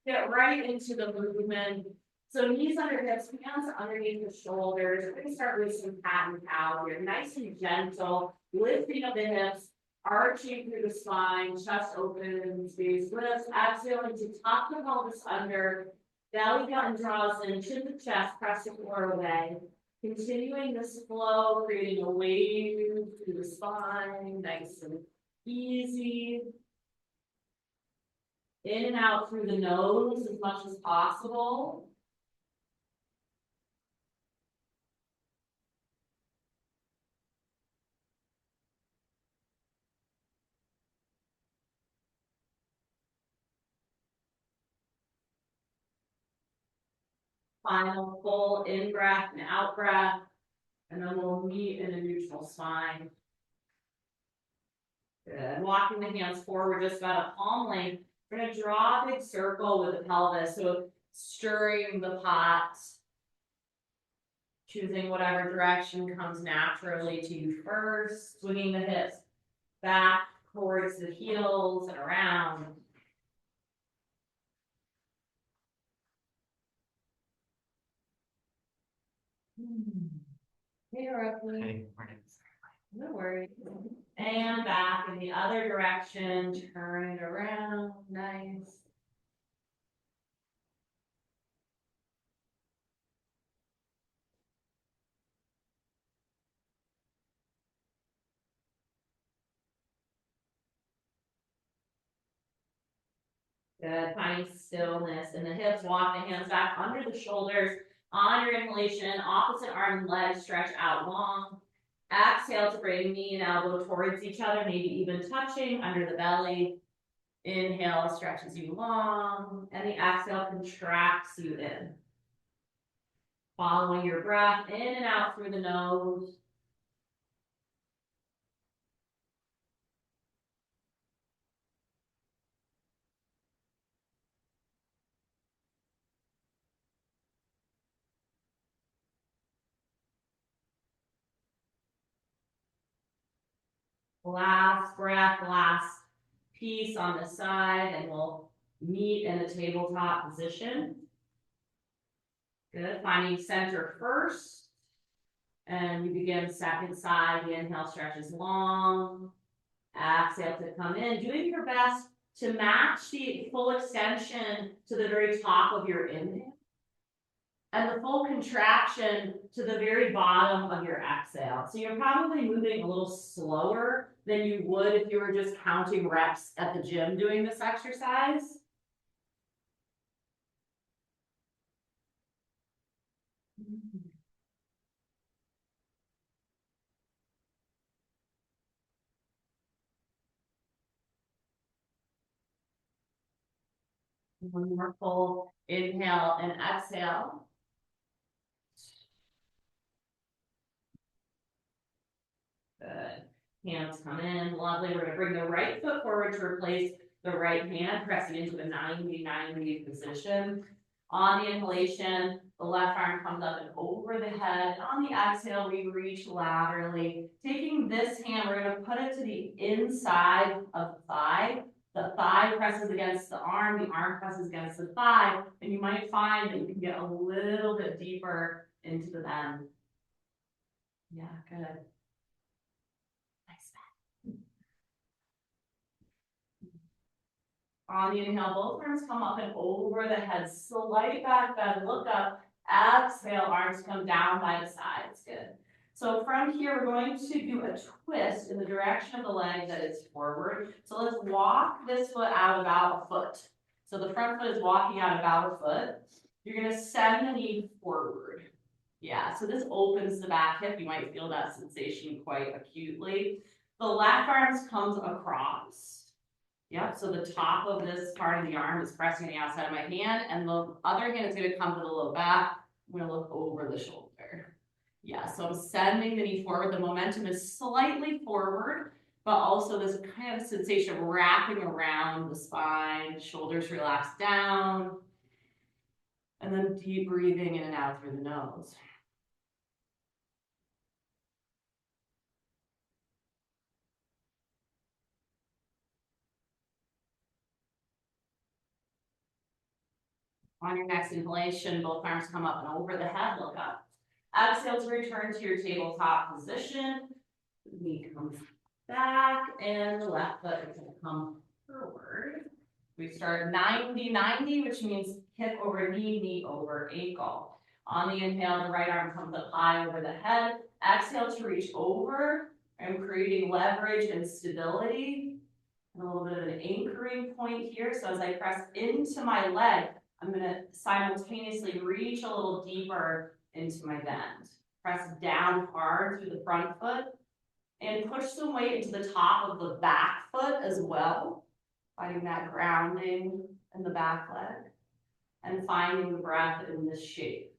Get right into the movement. So knees under hips, hands underneath the shoulders. We're gonna start with some cat and cow here. Nice and gentle, lifting of the hips, arching through the spine, chest open, space lifts, exhaling to tuck the pelvis under, belly button draws in, chin to chest, press the floor away. Continuing this flow, creating a wave through the spine, nice and easy. In and out through the nose as much as possible. Final full in breath and out breath, and then we'll meet in a neutral spine. Good. Walking the hands forward just about a palm length. We're going to draw a big circle with the pelvis, so stirring the pot, choosing whatever direction comes naturally to you first, swinging the hips back towards the heels and around. Hey, Roughly. Hey, morning. No worries. And back in the other direction, turn it around, nice. Good, find stillness in the hips, walk the hands back under the shoulders. On your inhalation, opposite arm and leg stretch out long. Exhale to bring knee and elbow towards each other, maybe even touching under the belly. Inhale stretches you long, and the exhale contracts you in. Following your breath in and out through the nose. Last breath, last piece on the side, and we'll meet in a tabletop position. Good, finding center first. And we begin second side, the inhale stretches long. Exhale to come in, doing your best to match the full extension to the very top of your inhale. And the full contraction to the very bottom of your exhale. So you're probably moving a little slower than you would if you were just counting reps at the gym doing this exercise. One more full inhale and exhale. Good. Hands come in, lovely. We're gonna bring the right foot forward to replace the right hand, pressing into a 90-90 position. On the inhalation, the left arm comes up and over the head. On the exhale, we reach laterally. Taking this hand, we're gonna put it to the inside of the thigh. The thigh presses against the arm presses against the thigh, and you might find that you can get a little bit deeper into the bend. Yeah, good. On the inhale, both arms come up and over the head, slight back bend, look up, exhale, arms come down by the sides, good. So from here, we're going to do a twist in the direction of the leg that is forward. So let's walk this foot out about a foot. So the front foot is walking out about a foot. You're gonna send the knee forward. Yeah, so this opens the back hip. You might feel that sensation quite acutely. The left arm comes across. Yep, so the top of this part of the arm is pressing the outside of my hand, and the other hand is going to come to the low back. I'm going to look over the shoulder. Yeah, so I'm sending the knee forward. The momentum is slightly forward, but also this kind of sensation of wrapping around the spine, shoulders relax down, and then deep breathing in and out through the nose. On your next inhalation, both arms come up and over the head, look up. Exhale to return to your tabletop position. Knee comes back and the left foot is going to come forward. We start 90-90, which means hip over knee, knee over ankle. On the inhale, the right arm comes up high over the head. Exhale to reach over. I'm creating leverage and stability. And a little bit of an anchoring point here. So as I press into my leg, I'm going to simultaneously reach a little deeper into my bend. Press down hard through the front foot and push some weight into the top of the back foot as well, finding that grounding in the back leg and finding the breath in this shape.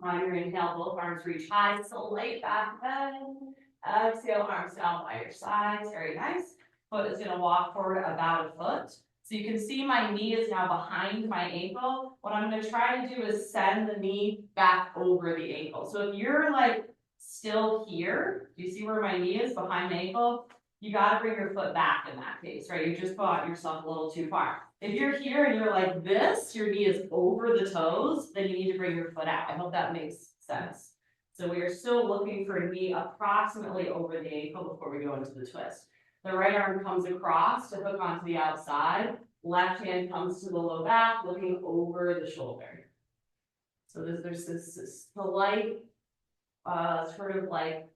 On your inhale, both arms reach high, so light back bend. Exhale, arms down by your sides, very nice. Foot is gonna walk forward about a foot. So you can see my knee is now behind my ankle. What I'm gonna try to do is send the knee back over the ankle. So if you're like still here, do you see where my knee is behind my ankle? You gotta bring your foot back in that case, right? You just brought yourself a little too far. If you're here and you're like this, your knee is over the toes, then you need to bring your foot out. I hope that makes sense. So we are still looking for a knee approximately over the ankle before we go into the twist. The right arm comes across to hook onto the outside. Left hand comes to the low back, looking over the shoulder. So there's this slight, sort of like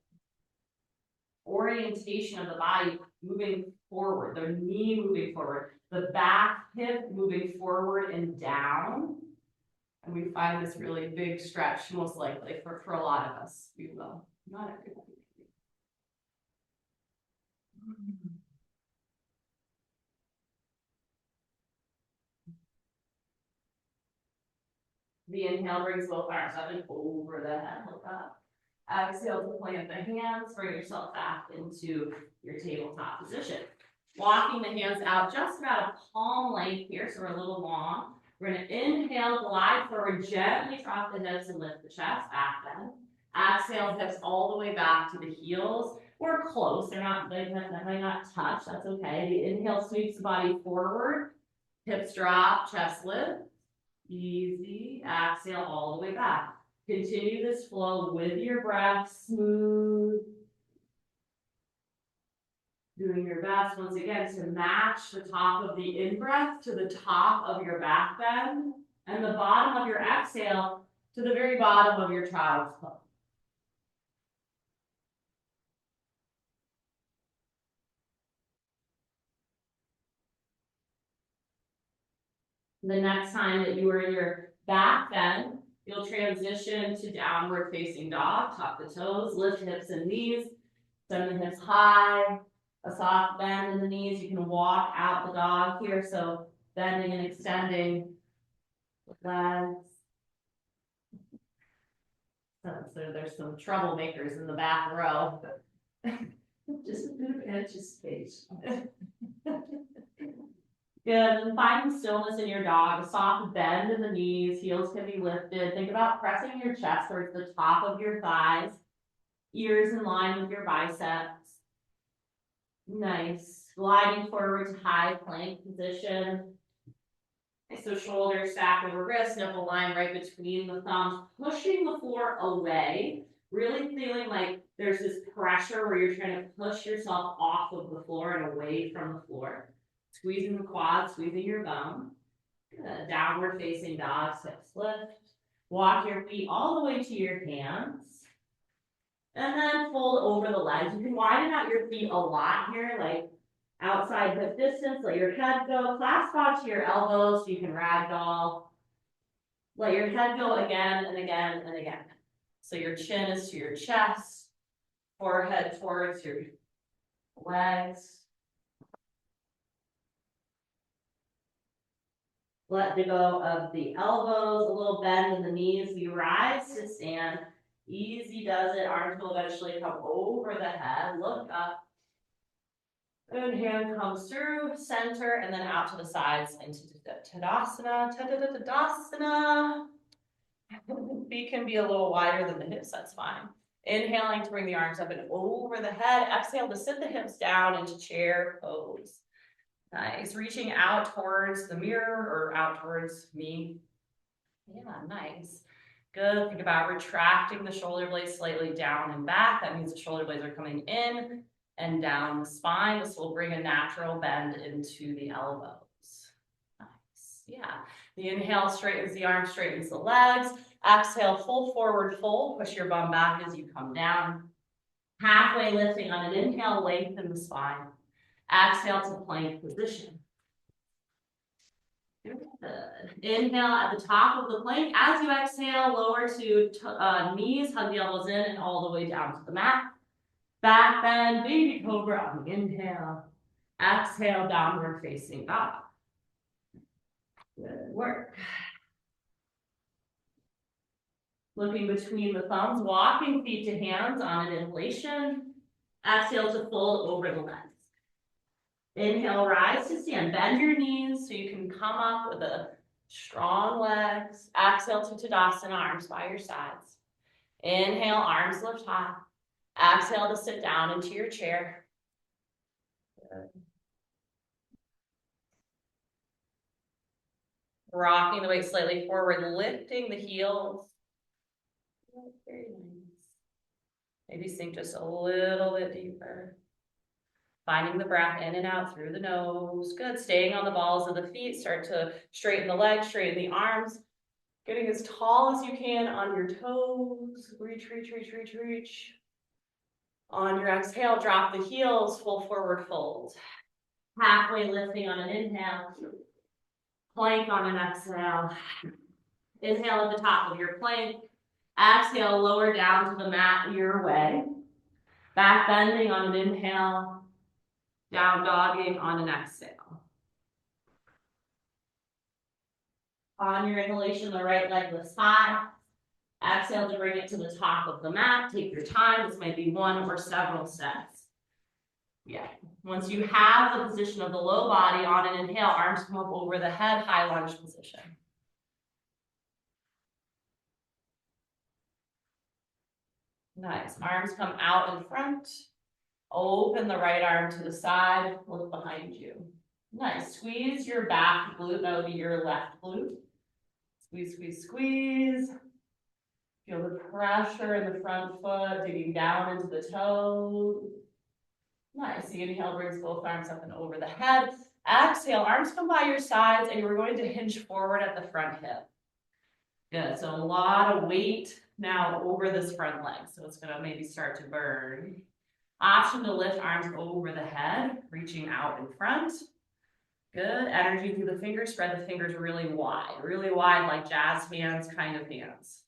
orientation of the body moving forward, the knee moving forward, the back hip moving forward and down. And we find this really big stretch, most likely for a lot of us, we will. Not everybody. The inhale brings both arms up and over the head, look up. Exhale to plant the hands, bring yourself back into your tabletop position. Walking the hands out just about a palm length here, so we're a little long. We're going to inhale, glide forward, gently drop the hips and lift the chest, back bend. Exhale, hips all the way back to the heels. We're close, they might not touch, that's okay. The inhale sweeps the body forward, hips drop, chest lift. Easy, exhale all the way back. Continue this flow with your breath, smooth. Doing your best, once again, to match the top of the in-breath to the top of your back bend, and the bottom of your exhale to the very bottom of your child's pose. The next time that you are in your back bend, you'll transition to downward facing dog, tuck the toes, lift hips and knees, send the hips high, a soft bend in the knees. You can walk out the dog here, so bending and extending the legs. So there's some troublemakers in the back row. Just a bit of anticipation. Good, and find stillness in your dog, a soft bend in the knees, heels can be lifted. Think about pressing your chest towards the top of your thighs, ears in line with your biceps. Nice, gliding forward to high plank position. So shoulders stack over wrists, nipple line right between the thumbs, pushing the floor away, really feeling like there's this pressure where you're trying to push yourself off of the floor and away from the floor. Squeezing the quads, squeezing your bum. Good. Downward facing dog, hips lift. Walk your feet all the way to your hands. And then fold over the legs. You can widen out your feet a lot here, like outside hip distance. Let your head go. Clasp onto your elbows so you can ragdoll. Let your head go again and again and again. So your chin is to your chest. Forehead towards your legs. Let go of the elbows, a little bend in the knees. We rise to stand. Easy does it. Arms will eventually come over the head. Look up. And hand comes through, center, and then out to the sides into Tadasana. Tadasana. Feet can be a little wider than the hips, that's fine. Inhaling to bring the arms up and over the head. Exhale to sit the hips down into chair pose. Nice. Reaching out towards the mirror or out towards me. Yeah, nice. Good. Think about retracting the shoulder blades slightly down and back. That means the shoulder blades are coming in and down the spine. This will bring a natural bend into the elbows. Nice. Yeah. The inhale straightens the arms, straightens the legs. Exhale, full forward fold. Push your bum back as you come down. Halfway lifting on an inhale, lengthen the spine. Exhale to plank position. Good. Inhale at the top of the plank. As you exhale, lower to knees, hug the elbows in and all the way down to the mat. Back bend, baby cobra on the inhale. Exhale, downward facing dog. Good work. Looking between the thumbs, walking feet to hands on an inhalation. Exhale to fold over the legs. Inhale, rise to stand. Bend your knees so you can come up with a strong legs. Exhale to Tadasana, arms by your sides. Inhale, arms lift high. Exhale to sit down into your chair. Good. Rocking the weight slightly forward, lifting the heels. Very nice. Maybe sink just a little bit deeper. Finding the breath in and out through the nose. Good. Staying on the balls of the feet. Start to straighten the legs, straighten the arms. Getting as tall as you can on your toes. Reach, reach, reach, reach, reach. On your exhale, drop the heels, full forward fold. Halfway lifting on an inhale. Plank on an exhale. Inhale at the top of your plank. Exhale, lower down to the mat your way. Back bending on an inhale. Down dogging on an exhale. On your inhalation, the right leg lifts high. Exhale to bring it to the top of the mat. Take your time. This might be one or several steps. Yeah. Once you have the position of the low body on an inhale, arms come up over the head, high lunge position. Nice. Arms come out in front. Open the right arm to the side. Look behind you. Nice. Squeeze your back glute. That would be your left glute. Squeeze, squeeze, squeeze. Feel the pressure in the front foot, digging down into the toes. Nice. The inhale brings both arms up and over the head. Exhale, arms come by your sides, and you're going to hinge forward at the front hip. Good. So a lot of weight now over this front leg. So it's going to maybe start to burn. Option to lift arms over the head, reaching out in front. Good. Energy through the fingers. Spread the fingers really wide like jazz hands kind of hands.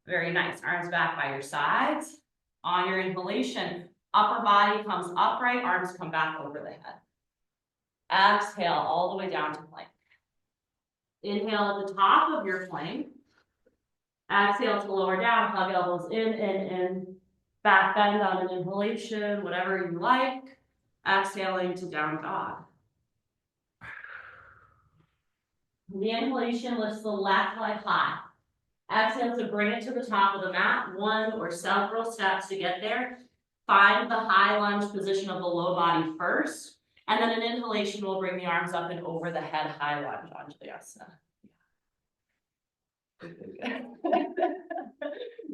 Very nice. Arms back by your sides. On your inhalation, upper body comes upright, arms come back over the head. Exhale all the way down to plank. Inhale at the top of your plank. Exhale to lower down, hug elbows in. Back bend on an inhalation, whatever you like. Exhaling to down dog. The inhalation lifts the left leg high. Exhale to bring it to the top of the mat, one or several steps to get there. Find the high lunge position of the low body first, and then an inhalation will bring the arms up and over the head, high lunge onto the asana.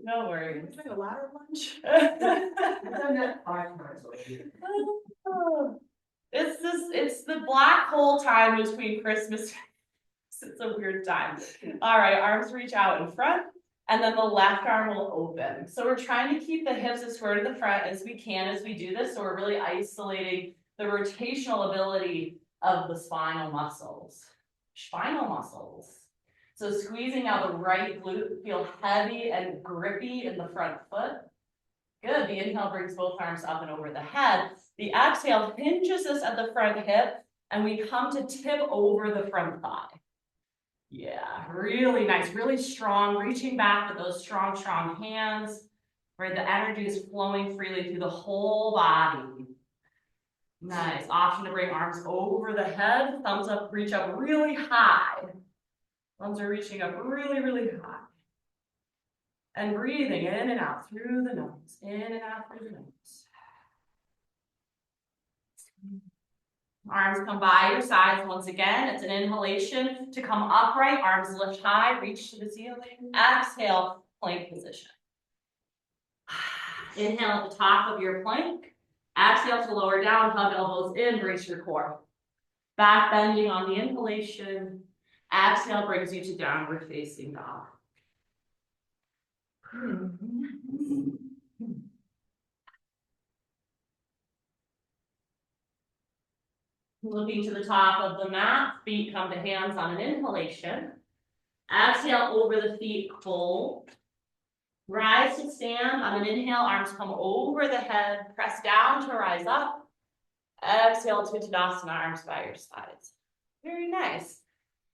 No worries. Is it a ladder lunge? I've done that 5 times already. It's the black hole time between Christmas. It's a weird time. All right, arms reach out in front, and then the left arm will open. So we're trying to keep the hips as far to the front as we can as we do this. So we're really isolating the rotational ability of the spinal muscles. So squeezing out the right glute, feel heavy and grippy in the front foot. Good. The inhale brings both arms up and over the head. The exhale hinges us at the front hip, and we come to tip over the front thigh. Yeah, really nice, really strong, reaching back with those strong hands, where the energy is flowing freely through the whole body. Nice. Option to bring arms over the head, thumbs up, reach up really high. Thumbs are reaching up really, really high. And breathing in and out through the nose, in and out through the nose. Arms come by your sides once again. It's an inhalation to come upright, arms lift high, reach to the ceiling. Exhale, plank position. Inhale at the top of your plank. Exhale to lower down, hug elbows in, brace your core. Back bending on the inhalation. Exhale brings you to downward facing dog. Looking to the top of the mat, feet come to hands on an inhalation. Exhale over the feet, fold. Rise to stand on an inhale, arms come over the head, press down to rise up. Exhale to Tadasana, arms by your sides. Very nice.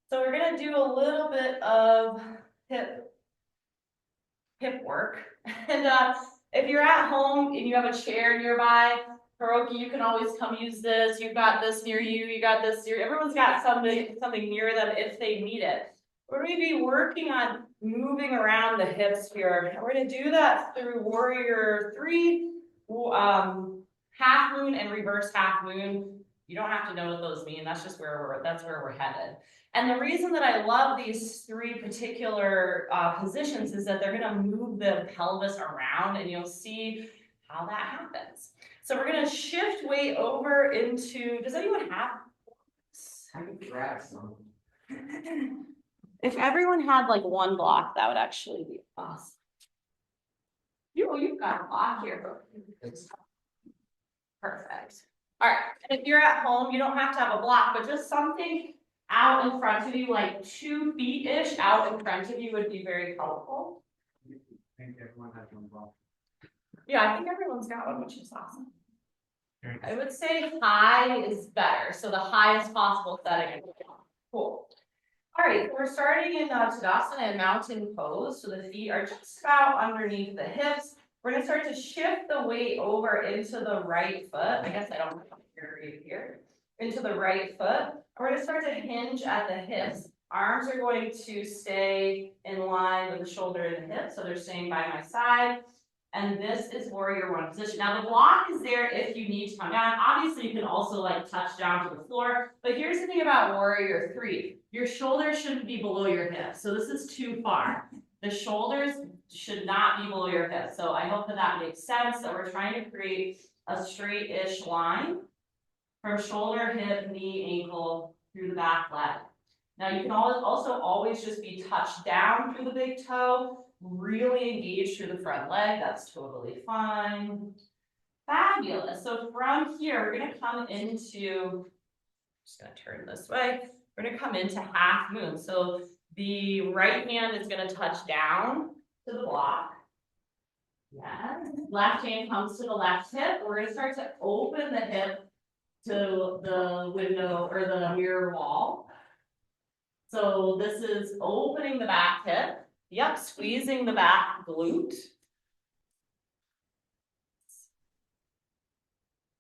So we're gonna do a little bit of hip work. And if you're at home and you have a chair nearby, Hiroki, you can always come use this. You've got this near you, you got this near, everyone's got something near them if they need it. We're going to be working on moving around the hips here. We're going to do that through Warrior 3, half moon and reverse half moon. You don't have to know what those mean. That's just where we're headed. And the reason that I love these three particular positions is that they're going to move the pelvis around, and you'll see how that happens. So we're going to shift weight over into, does anyone have? I can grab some. If everyone had like one block, that would actually be awesome. You've got a block here. Perfect. All right, and if you're at home, you don't have to have a block, but just something out in front of you, like 2 feet-ish out in front of you would be very helpful. I think everyone has one block. Yeah, I think everyone's got one, which is awesome. I would say high is better, so the highest possible setting. Cool. All right, so we're starting in Tadasana and mountain pose. So the feet are just about underneath the hips. We're going to start to shift the weight over into the right foot. I guess I don't have to here. Into the right foot. We're going to start to hinge at the hips. Arms are going to stay in line with the shoulder and the hip, so they're staying by my side. And this is Warrior 1 position. Now the block is there if you need to come down. Obviously you can also like touch down to the floor, but here's the thing about Warrior 3. Your shoulders shouldn't be below your hips. So this is too far. The shoulders should not be below your hips. So I hope that that makes sense, that we're trying to create a straight-ish line from shoulder, hip, knee, ankle, through the back leg. Now you can also always just be touched down through the big toe, really engage through the front leg. That's totally fine. Fabulous. So from here, we're going to come into, just going to turn this way. We're going to come into half moon. So the right hand is going to touch down to the block. Yes. Left hand comes to the left hip. We're going to start to open the hip to the window or the mirror wall. So this is opening the back hip. Yep, squeezing the back glute.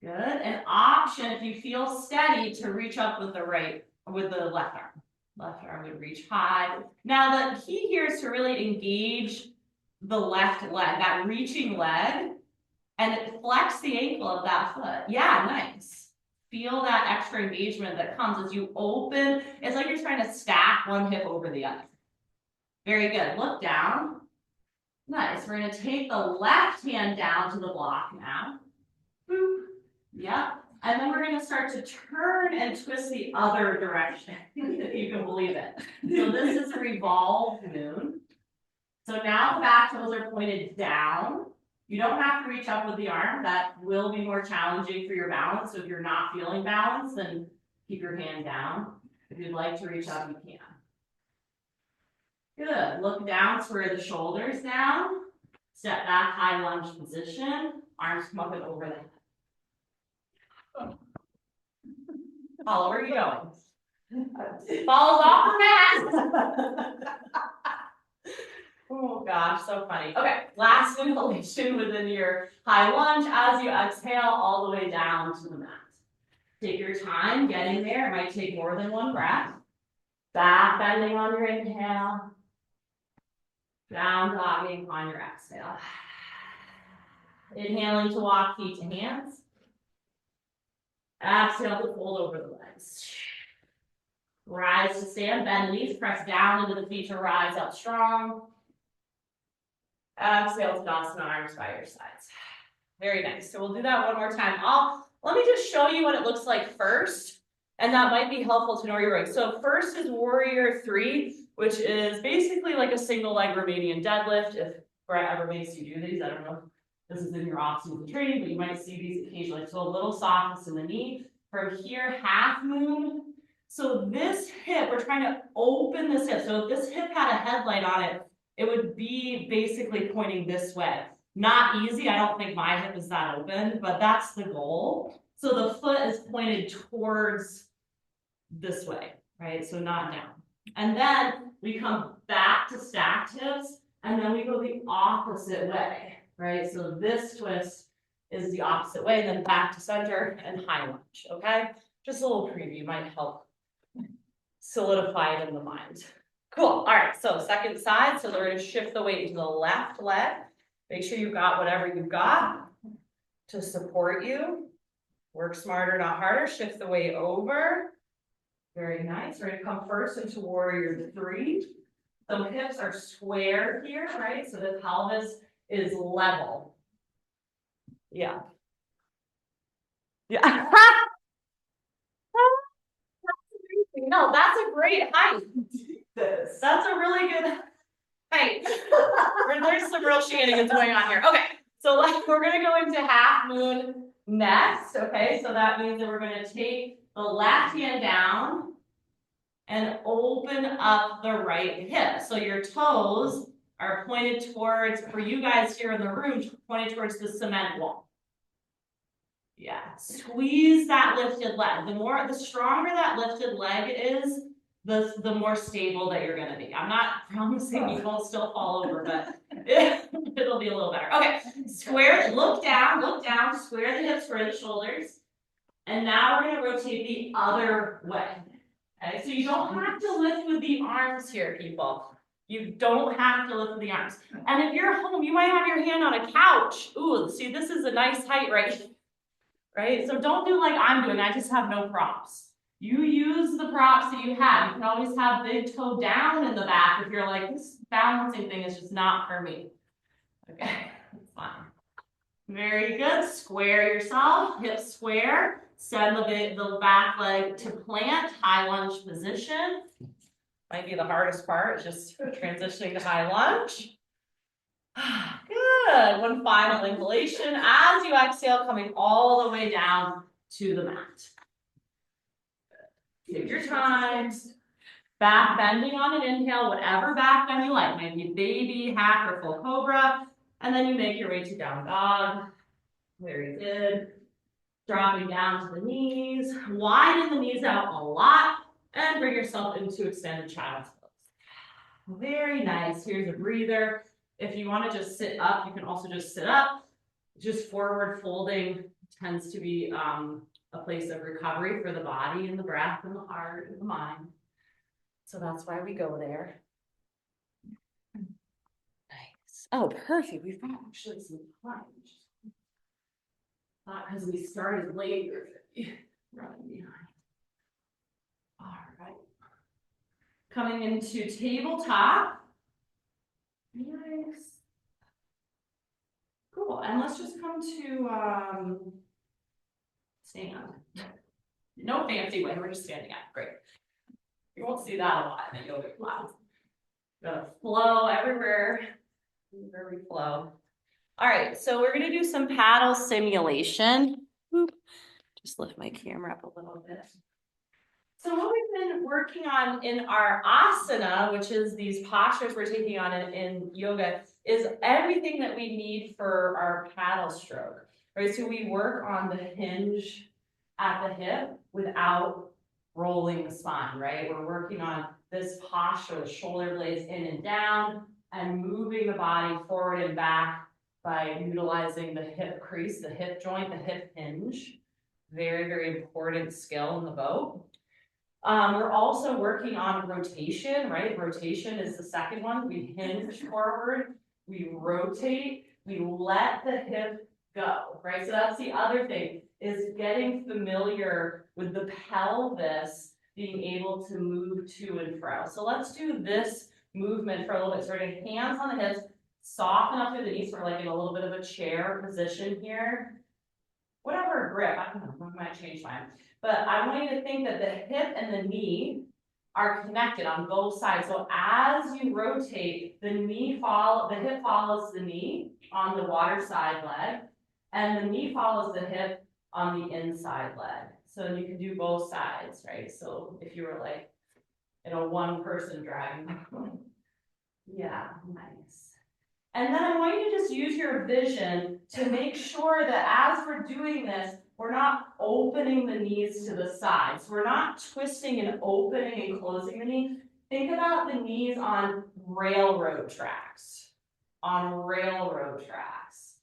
Good. An option, if you feel steady, to reach up with the left arm. Left arm would reach high. Now the key here is to really engage the left leg, that reaching leg, and it flex the ankle of that foot. Yeah, nice. Feel that extra engagement that comes as you open. It's like you're trying to stack one hip over the other. Very good. Look down. Nice. We're going to take the left hand down to the block now. Boop. Yep. And then we're going to start to turn and twist the other direction, if you can believe it. So this is a revolve moon. So now the back toes are pointed down. You don't have to reach up with the arm. That will be more challenging for your balance. So if you're not feeling balanced, then keep your hand down. If you'd like to reach up, you can. Good. Look down, square the shoulders down. Step back, high lunge position. Arms come up and over the head. Paula, where are you going? Falls off the mat. Oh gosh, so funny. Okay, last inhalation within your high lunge as you exhale all the way down to the mat. Take your time getting there. It might take more than one breath. Back bending on your inhale. Down dogging on your exhale. Inhaling to walk feet to hands. Exhale to fold over the legs. Rise to stand, bend knees, press down into the feet to rise up strong. Exhale to Tadasana, arms by your sides. Very nice. So we'll do that one more time. Let me just show you what it looks like first, and that might be helpful to know where you're going. So first is Warrior 3, which is basically like a single leg Romanian deadlift. If Brett ever makes you do these, I don't know if this is in your off-season training, but you might see these occasionally. So a little softness in the knee. From here, half moon. So this hip, we're trying to open this hip. So if this hip had a headlight on it, it would be basically pointing this way. Not easy, I don't think my hip is that open, but that's the goal. So the foot is pointed towards this way, right? So not down. And then we come back to stacked hips, and then we go the opposite way, right? So this twist is the opposite way, and then back to center and high lunge, okay? Just a little preview might help solidify it in the mind. Cool, all right, so second side, so we're gonna shift the weight to the left leg. Make sure you've got whatever you've got to support you. Work smarter, not harder. Shift the weight over. Very nice. We're gonna come first into Warrior 3. The hips are square here, right? So the pelvis is level. Yeah. Yeah. No, that's a great height. That's a really good height. There's some real shenanigans going on here. Okay, so we're gonna go into half moon next. Okay, so that means that we're gonna take the left hand down and open up the right hip. So your toes are pointed towards, for you guys here in the room, pointed towards the cement wall. Yeah, squeeze that lifted leg. The stronger that lifted leg is, the more stable that you're gonna be. I'm not promising you won't still fall over, but it'll be a little better. Okay, square, look down, square the hips, square the shoulders. And now we're gonna rotate the other way. Okay, so you don't have to lift with the arms here, people. You don't have to lift with the arms. And if you're home, you might have your hand on a couch. Ooh, see, this is a nice height right? So don't do like I'm doing, I just have no props. You use the props that you have. You can always have big toe down in the back if you're like, this balancing thing is just not for me. Okay, that's fine. Very good, square yourself, hips square. Send the back leg to plant, high lunge position. Might be the hardest part, just transitioning to high lunge. Good, one final inhalation. As you exhale, coming all the way down to the mat. Take your time. Back bending on an inhale, whatever back bend you like. Maybe baby, hack, or full cobra. And then you make your way to down dog. Very good. Dropping down to the knees. Widen the knees out a lot. And bring yourself into extended child's pose. Very nice. Here's a breather. If you want to just sit up, you can also just sit up. Just forward folding tends to be a place of recovery for the body and the breath and the heart and the mind. So that's why we go there. Nice. Oh, perfect. We've got actually some plunge. Because we started later, running behind. All right. Coming into tabletop. Nice. Cool. And let's just come to stand. No fancy way. We're just standing up. Great. You won't see that a lot in the yoga class. Gonna flow everywhere. Where we flow. All right, so we're gonna do some paddle simulation. Oop. Just lift my camera up a little bit. So what we've been working on in our asana, which is these postures we're taking on in yoga, is everything that we need for our paddle stroke, right? So we work on the hinge at the hip without rolling the spine, right? We're working on this posture, the shoulder blades in and down, and moving the body forward and back by utilizing the hip crease, the hip joint, the hip hinge. Very, very important skill in the boat. We're also working on rotation, right? Rotation is the second one. We hinge forward, we rotate, we let the hip go, right? So that's the other thing, is getting familiar with the pelvis being able to move to and fro. So let's do this movement for a little bit. So we're gonna hands on the hips, soften up through the knees. We're like in a little bit of a chair position here. Whatever grip, I don't know, I might change mine. But I want you to think that the hip and the knee are connected on both sides. So as you rotate, the hip follows the knee on the water side leg, and the knee follows the hip on the inside leg. So you can do both sides, right? So if you were like in a one person drag, yeah, nice. And then I want you to just use your vision to make sure that as we're doing this, we're not opening the knees to the sides. We're not twisting and opening and closing the knee. Think about the knees on railroad tracks. On railroad tracks.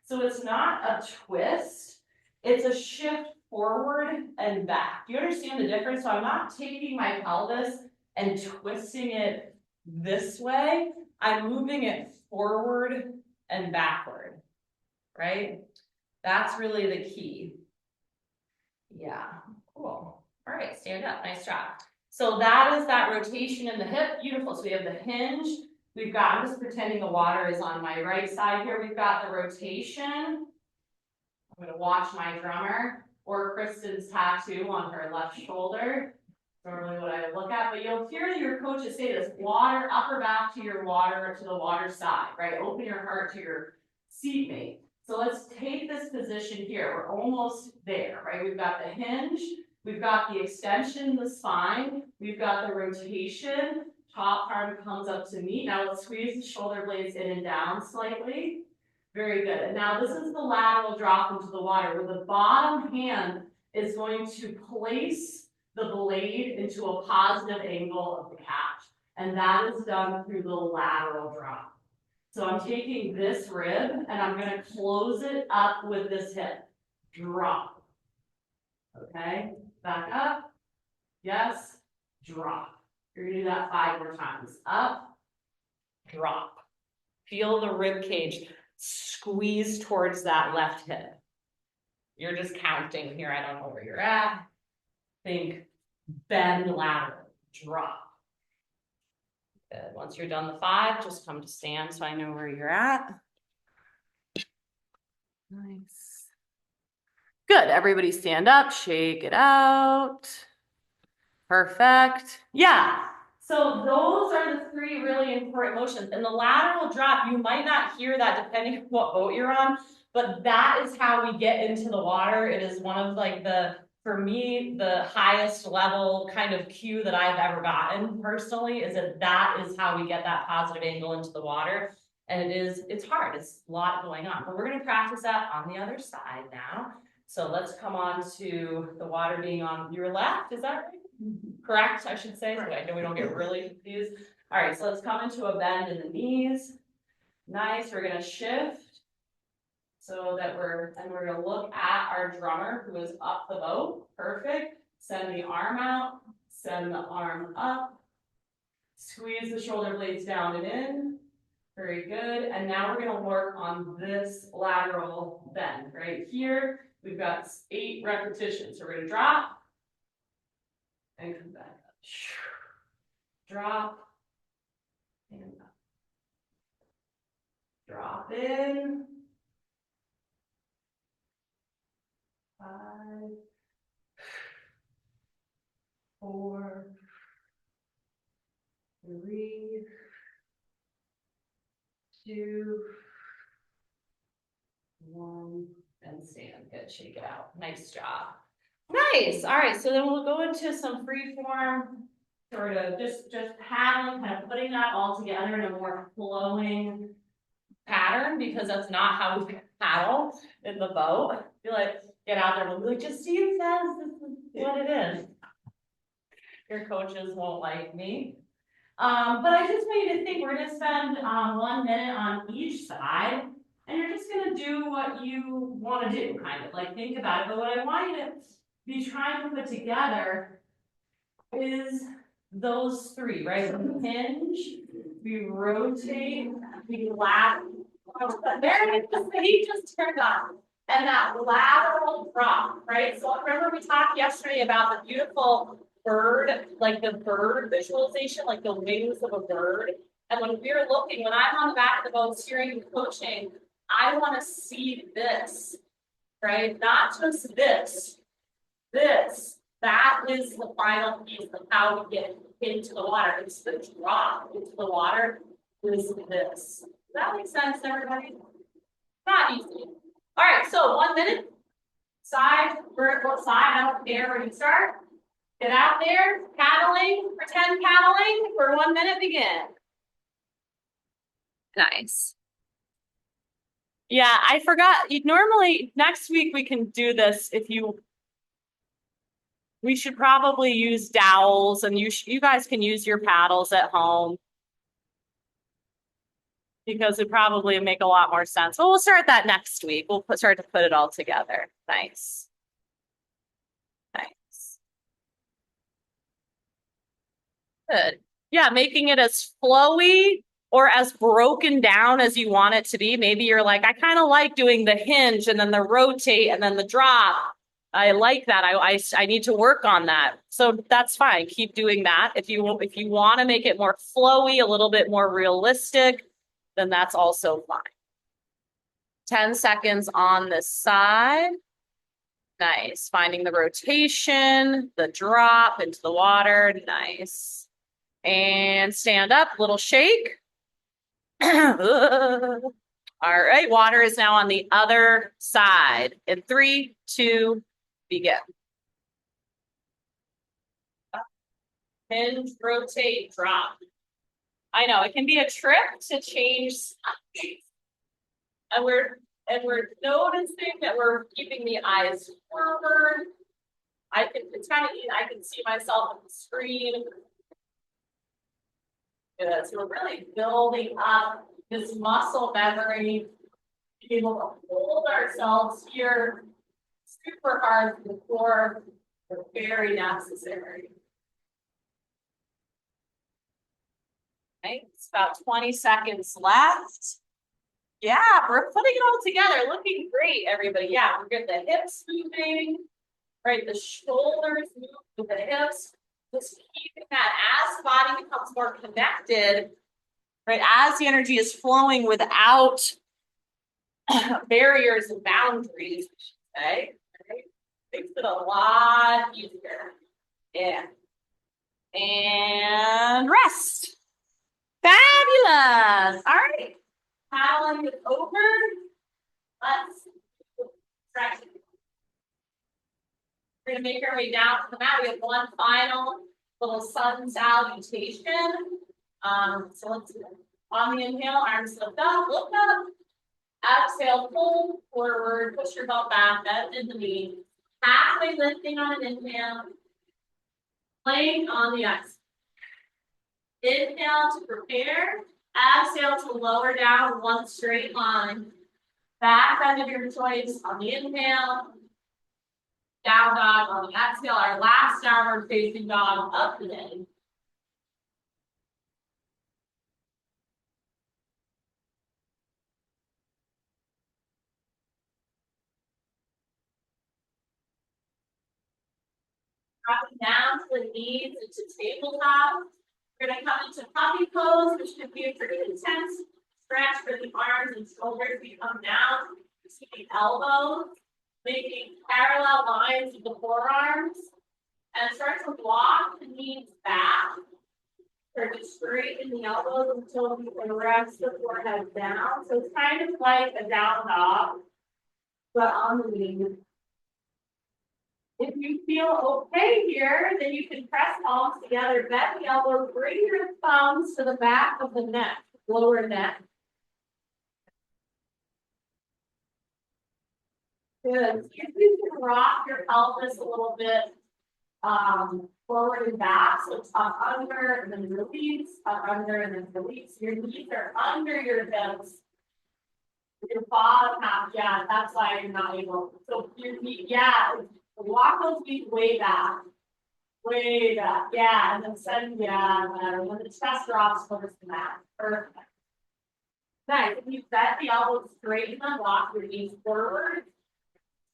So it's not a twist, it's a shift forward and back. Do you understand the difference? So I'm not taking my pelvis and twisting it this way. I'm moving it forward and backward, right? That's really the key. Yeah, cool. All right, stand up, nice job. So that is that rotation in the hip, beautiful. So we have the hinge. We've got, I'm just pretending the water is on my right side here. We've got the rotation. I'm gonna watch my drummer or Kristen's tattoo on her left shoulder. Normally what I would look at, but you'll hear your coaches say this, water, upper back to your water, to the water side, right? Open your heart to your seatmate. So let's take this position here. We're almost there, right? We've got the hinge, we've got the extension in the spine, we've got the rotation, top arm comes up to meet. Now let's squeeze the shoulder blades in and down slightly. Very good. And now this is the lateral drop into the water where the bottom hand is going to place the blade into a positive angle of the catch. And that is done through the lateral drop. So I'm taking this rib and I'm going to close it up with this hip. Drop. Okay, back up. Yes, drop. You're going to do that 5 more times. Up, drop. Feel the rib cage squeeze towards that left hip. You're just counting here. I don't know where you're at. Think bend lateral, drop. Good. Once you're done the 5, just come to stand so I know where you're at. Nice. Good. Everybody stand up, shake it out. Perfect. Yeah. So those are the 3 really important motions. And the lateral drop, you might not hear that depending on what boat you're on, but that is how we get into the water. It is one of like for me, the highest level kind of cue that I've ever gotten personally is that is how we get that positive angle into the water. And it's hard, it's a lot going on, but we're gonna practice that on the other side now. So let's come on to the water being on your left, is that right? Correct, I should say, so I know we don't get really confused. All right, so let's come into a bend in the knees. Nice, we're gonna shift so that we're gonna look at our drummer who is up the boat. Perfect. Send the arm out, send the arm up. Squeeze the shoulder blades down and in. Very good. And now we're gonna work on this lateral bend right here. We've got 8 repetitions. So we're gonna drop and come back up. Drop and up. Drop in. 5, 4, 3, 2, 1, and stand. Good, shake it out. Nice job. Nice. All right, so then we'll go into some free form, sort of just paddling, kind of putting that all together in a more flowing pattern, because that's not how we paddle in the boat. You're like, get out there, and be like, Justine says this is what it is. Your coaches won't like me. But I just want you to think we're gonna spend 1 minute on each side, and you're just gonna do what you want to do, kind of like think about it. But what I want you to be trying to put together is those three, right? We hinge, we rotate, we lat. There it is, the heat just turned on. And that lateral drop, right? So remember we talked yesterday about the beautiful bird, like the bird visualization, like the wings of a bird. And when we're looking, when I'm on the back of the boat steering and coaching, I want to see this, right? Not just this, this. That is the final piece of how we get into the water. It's the drop into the water is this. Does that make sense, everybody? Not easy. All right, so 1 minute. Side, vertical side, I don't care where you start. Get out there, paddling, pretend paddling for 1 minute, begin. Nice. Yeah, I forgot. Normally, next week we can do this if you. We should probably use dowels, and you guys can use your paddles at home. Because it probably make a lot more sense. Well, we'll start that next week. We'll start to put it all together. Nice. Nice. Good. Yeah, making it as flowy or as broken down as you want it to be. Maybe you're like, I kind of like doing the hinge and then the rotate and then the drop. I like that. I need to work on that. So that's fine. Keep doing that. If you want to make it more flowy, a little bit more realistic, then that's also fine. 10 seconds on this side. Nice. Finding the rotation, the drop into the water. Nice. And stand up, little shake. All right, water is now on the other side. In 3, 2, begin. Hinge, rotate, drop. I know it can be a trick to change something. And we're noticing that we're keeping the eyes forward. It's kind of easy. I can see myself on the screen. Good. So we're really building up this muscle memory, being able to hold ourselves here super hard to the core. Very necessary. Okay, it's about 20 seconds left. Yeah, we're putting it all together. Looking great, everybody. Yeah, we're good. The hips moving, right? The shoulders move with the hips. Just keeping that as the body becomes more connected, right? As the energy is flowing without barriers and boundaries, okay? Right? Makes it a lot easier. Yeah. And rest. Fabulous. All right. Paddling is over. Let's stretch. We're going to make our way down to the mat. We have one final little sun salutation. So let's do it. On the inhale, arms lift up, look up. Exhale, pull forward, push your belt back, bend in the knee. Halfway lifting on an inhale. Plank on the exhale. Inhale to prepare. Exhale to lower down one straight line. Back bend of your choice on the inhale. Down dog on the exhale. Our last downward facing dog up today. Dropping down to the knees into tabletop. We're going to come into puppy pose, which can be a pretty intense stretch for the arms and shoulders. We come down to the elbows, making parallel lines with the forearms, and start to walk the knees back. Start to straighten the elbows until we can rest the forehead down. So it's kind of like a down dog, but on the knees. If you feel okay here, then you can press palms together, bend the elbows, bring your thumbs to the back of the neck, lower neck. Good. See if you can rock your pelvis a little bit forward and back. So tuck under and then release, tuck under and then release. Your knees are under your hips. Your bottom half, yeah, that's why you're not able. So your knee, yeah. Walk those feet way back. Way back, yeah, and then send, yeah, when the chest drops towards the mat, perfect. Nice, if you set the elbows straight and then walk your knees forward.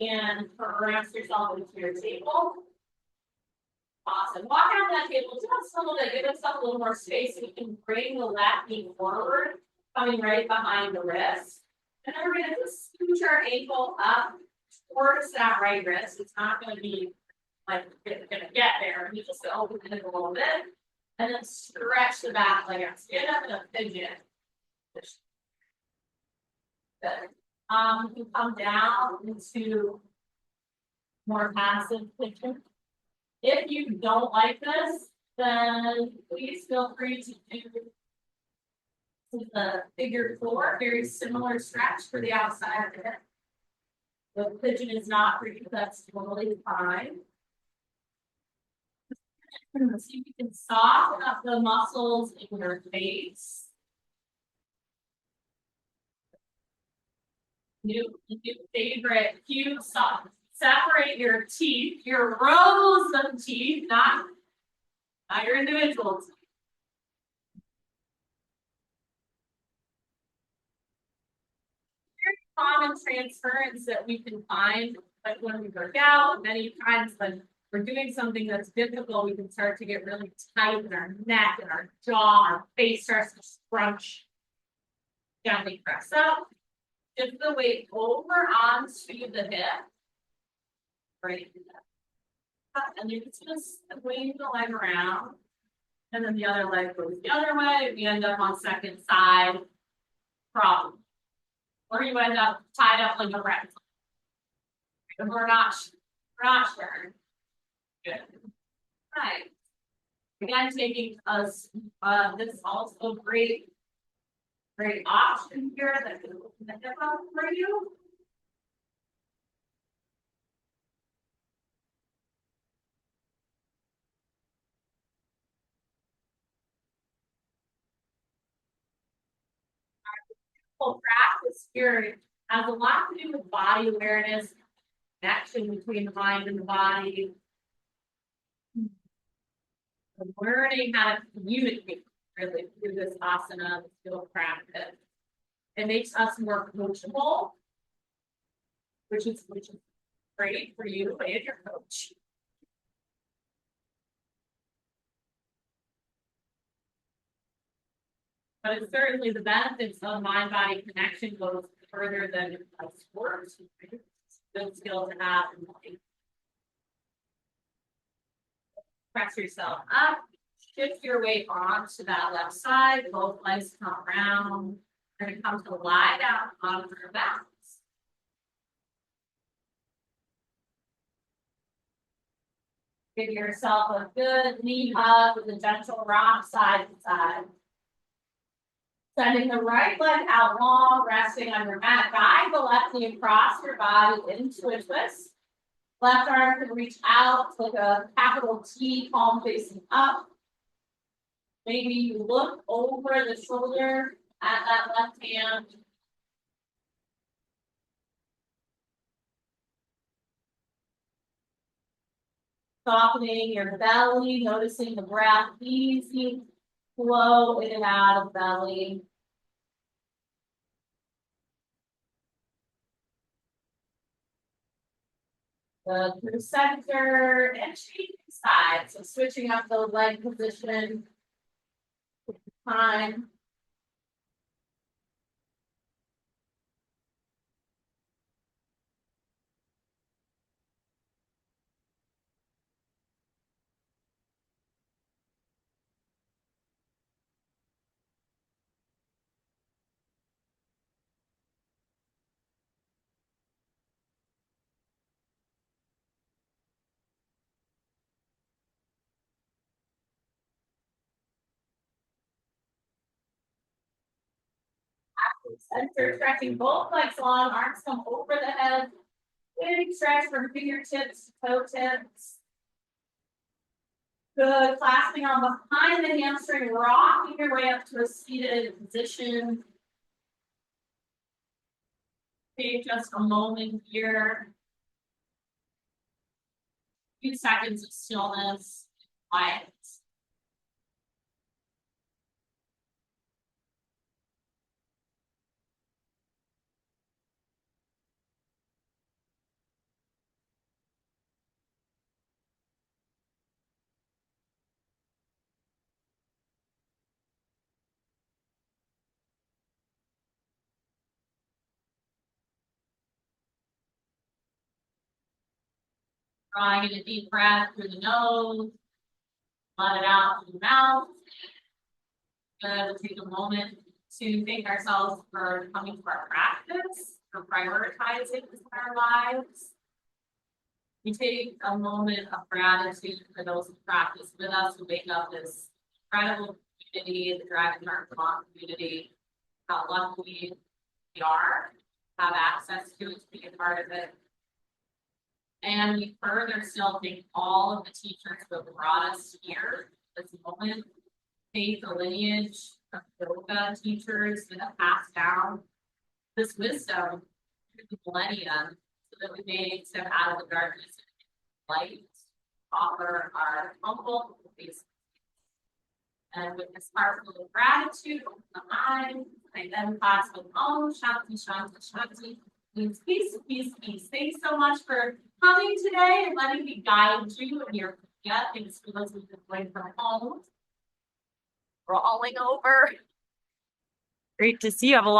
And rest yourself into your table. Awesome, walk out that table just a little bit, give yourself a little more space so you can bring the left knee forward, coming right behind the wrist. And then we're gonna just scooch our ankle up towards that right wrist, it's not gonna be like it's gonna get there, you just open it a little bit, and then stretch the back leg out. Stand up in a pigeon. Good. You can come down into more passive pigeon. If you don't like this, then please feel free to do the figure 4, very similar stretch for the outside of it. The pigeon is not for you, that's totally fine. See if you can soften up the muscles in your face. New favorite cue soft. Separate your teeth, your rows of teeth, not your individual teeth. Very common transference that we can find, like when we work out, many times when we're doing something that's difficult, we can start to get really tight in our neck and our jaw, our face starts to scrunch. Gently press up. Shift the weight over onto the hip. Right. And you're just gonna swing the leg around. And then the other leg goes the other way. We end up on second side. Problem. Or you end up tied up like a rat. And we're not sure. Good. Right. Again, taking us this is also great option here that can open the hip up for you. Whole practice here has a lot to do with body awareness, connection between the mind and the body. Learning how to communicate really through this asana skill practice. It makes us more coachable, which is great for you and your coach. But it's certainly the benefits of mind-body connection goes further than sports. Good skill to have in life. Press yourself up, shift your weight onto that left side, both legs come around. You're gonna come to lie down on your backs. Give yourself a good knee hug with a gentle rock side to side. Sending the right leg out long, resting on your mat. Guide the left knee across your body into a twist. Left arm can reach out like a capital T, palm facing up. Maybe you look over the shoulder at that left hand. Softening your belly, noticing the breath, easy flow in and out of belly. Through center and changing sides. So switching up the leg position. Time. Center, stretching both legs long, arms come over the head. Big stretch from fingertips to toe tips. Good, clasping on behind the hamstring, rocking your way up to a seated position. Take just a moment here. A few seconds of stillness. quiet. Drawing in a deep breath through the nose, let it out through the mouth. Good, we'll take a moment to thank ourselves for coming to our practice, for prioritizing this in our lives. We take a moment of gratitude for those who practice with us, who make up this incredible community, the Dragon Heart Law community. How lucky we are to have access to it, to be a part of it. And we further still thank all of the teachers who have brought us here this moment. Thank the lineage of Poga teachers that have passed down this wisdom through the millennia, so that we may step out of the darkness and light, offer our humble face. And with this heartful of gratitude, open the mind, I then pass with Om Shanti Shanti Shanti. Means peace, peace, peace. Thanks so much for coming today and letting me guide you in your Thanks for those who've been going from home. Rolling over. Great to see you. Have a lot.